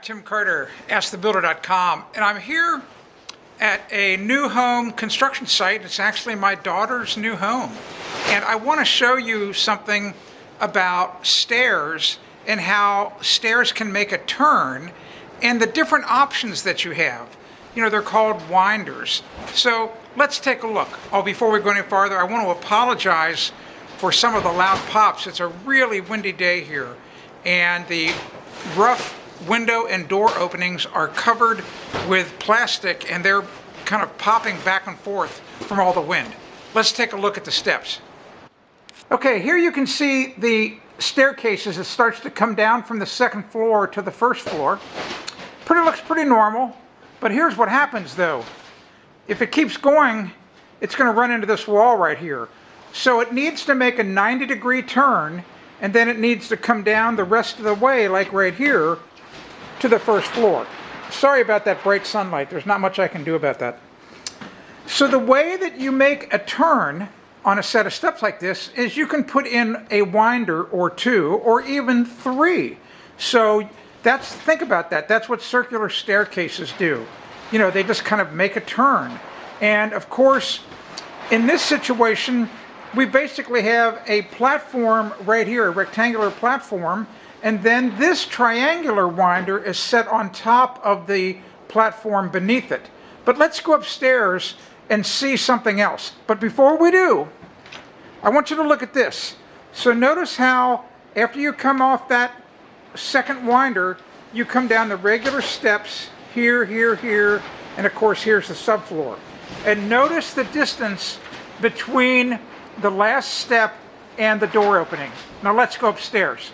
Tim Carter, AskTheBuilder.com, and I'm here at a new home construction site. It's actually my daughter's new home. And I want to show you something about stairs and how stairs can make a turn and the different options that you have. You know, they're called winders. So let's take a look. Oh, before we go any farther, I want to apologize for some of the loud pops. It's a really windy day here, and the rough window and door openings are covered with plastic, and they're kind of popping back and forth from all the wind. Let's take a look at the steps. Okay, here you can see the staircase as it starts to come down from the second floor to the first floor. Looks pretty normal, but here's what happens though. If it keeps going, it's going to run into this wall right here. So it needs to make a 90-degree turn, and then it needs to come down the rest of the way, like right here, to the first floor. Sorry about that bright sunlight. There's not much I can do about that. So the way that you make a turn on a set of steps like this is you can put in a winder or two, or even three. So think about that. That's what circular staircases do. You know, they just kind of make a turn. And of course, in this situation, we basically have a platform right here, a rectangular platform, and then this triangular winder is set on top of the platform beneath it. But let's go upstairs and see something else. But before we do, I want you to look at this. So notice how after you come off that second winder, you come down the regular steps here, here, here, and of course here's the subfloor. And notice the distance between the last step and the door opening. Now let's go upstairs.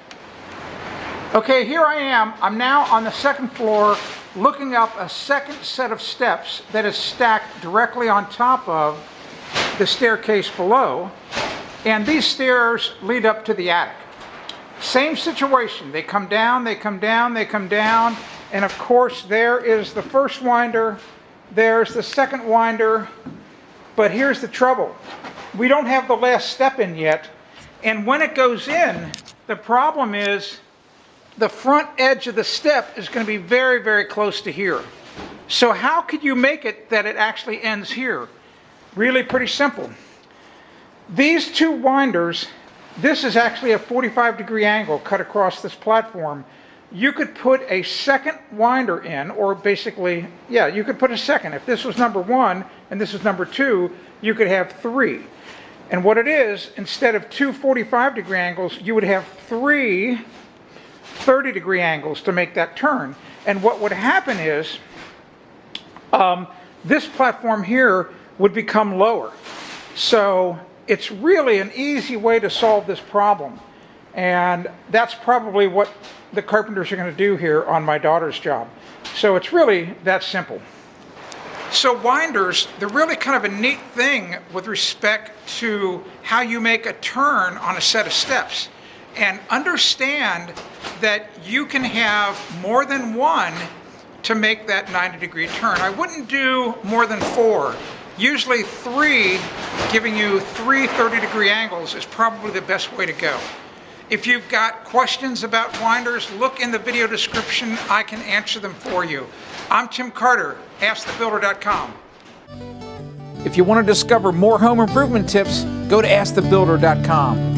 Okay, here I am. I'm now on the second floor looking up a second set of steps that is stacked directly on top of the staircase below. And these stairs lead up to the attic. Same situation. They come down, they come down, they come down. And of course, there is the first winder. There's the second winder. But here's the trouble. We don't have the last step in yet. And when it goes in, the problem is the front edge of the step is going to be very, very close to here. So how could you make it that it actually ends here? Really pretty simple. These two winders, this is actually a 45-degree angle cut across this platform. You could put a second winder in, or basically, yeah, you could put a second. If this was number one and this is number two, you could have three. And what it is, instead of two 45-degree angles, you would have three 30-degree angles to make that turn. And what would happen is, this platform here would become lower. So it's really an easy way to solve this problem. And that's probably what the carpenters are going to do here on my daughter's job. So it's really that simple. So winders, they're really kind of a neat thing with respect to how you make a turn on a set of steps. And understand that you can have more than one to make that 90-degree turn. I wouldn't do more than four. Usually three, giving you three 30-degree angles is probably the best way to go. If you've got questions about winders, look in the video description. I can answer them for you. I'm Tim Carter, AskTheBuilder.com. If you want to discover more home improvement tips, go to AskTheBuilder.com.